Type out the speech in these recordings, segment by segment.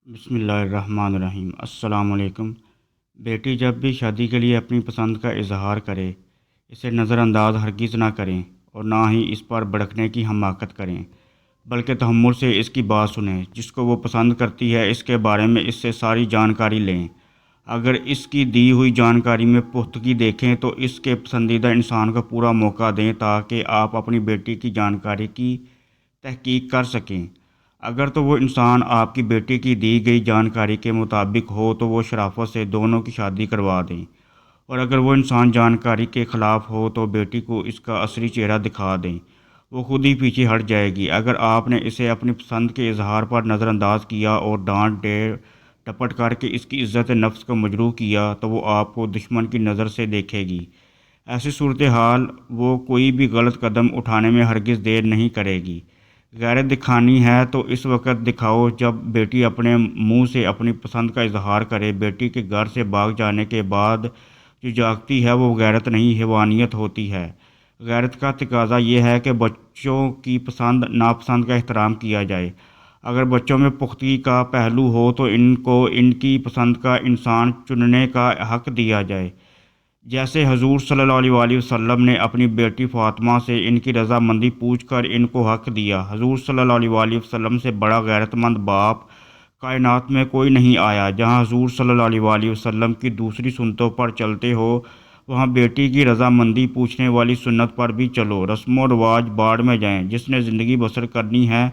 بسم اللہ الرحمن الرحیم۔ السلام علیکم۔ بیٹی جب بھی شادی کے لیے اپنی پسند کا اظہار کرے، اسے نظر انداز ہرگز نہ کریں اور نہ ہی اس پر بھڑکنے کی حماقت کریں، بلکہ تحمل سے اس کی بات سنیں۔ جس کو وہ پسند کرتی ہے اس کے بارے میں اس سے ساری جانکاری لیں۔ اگر اس کی دی ہوئی جانکاری میں پختگی دیکھیں تو اس کے پسندیدہ انسان کو پورا موقع دیں تاکہ آپ اپنی بیٹی کی جانکاری کی تحقیق کر سکیں۔ اگر تو وہ انسان آپ کی بیٹی کی دی گئی جانکاری کے مطابق ہو تو وہ شرافت سے دونوں کی شادی کروا دیں، اور اگر وہ انسان جانکاری کے خلاف ہو تو بیٹی کو اس کا اصلی چہرہ دکھا دیں، وہ خود ہی پیچھے ہٹ جائے گی۔ اگر آپ نے اسے اپنی پسند کے اظہار پر نظر انداز کیا اور ڈانٹ ڈپٹ کر کے اس کی عزت نفس کو مجروح کیا تو وہ آپ کو دشمن کی نظر سے دیکھے گی۔ ایسی صورتحال وہ کوئی بھی غلط قدم اٹھانے میں ہرگز دیر نہیں کرے گی۔ غیرت دکھانی ہے تو اس وقت دکھاؤ جب بیٹی اپنے منہ سے اپنی پسند کا اظہار کرے۔ بیٹی کے گھر سے بھاگ جانے کے بعد جو جاگتی ہے وہ غیرت نہیں، حیوانیت ہوتی ہے۔ غیرت کا تقاضا یہ ہے کہ بچوں کی پسند ناپسند کا احترام کیا جائے۔ اگر بچوں میں پختگی کا پہلو ہو تو ان کو ان کی پسند کا انسان چننے کا حق دیا جائے، جیسے حضور صلی اللہ علیہ وسلم نے اپنی بیٹی فاطمہ سے ان کی رضامندی پوچھ کر ان کو حق دیا۔ حضور صلی اللہ علیہ وسلم سے بڑا غیرت مند باپ کائنات میں کوئی نہیں آیا۔ جہاں حضور صلی اللہ علیہ وسلم کی دوسری سنتوں پر چلتے ہو وہاں بیٹی کی رضامندی پوچھنے والی سنت پر بھی چلو۔ رسم و رواج باڑ میں جائیں۔ جس نے زندگی بسر کرنی ہے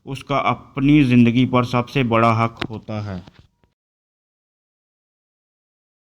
اس کا اپنی زندگی پر سب سے بڑا حق ہوتا ہے۔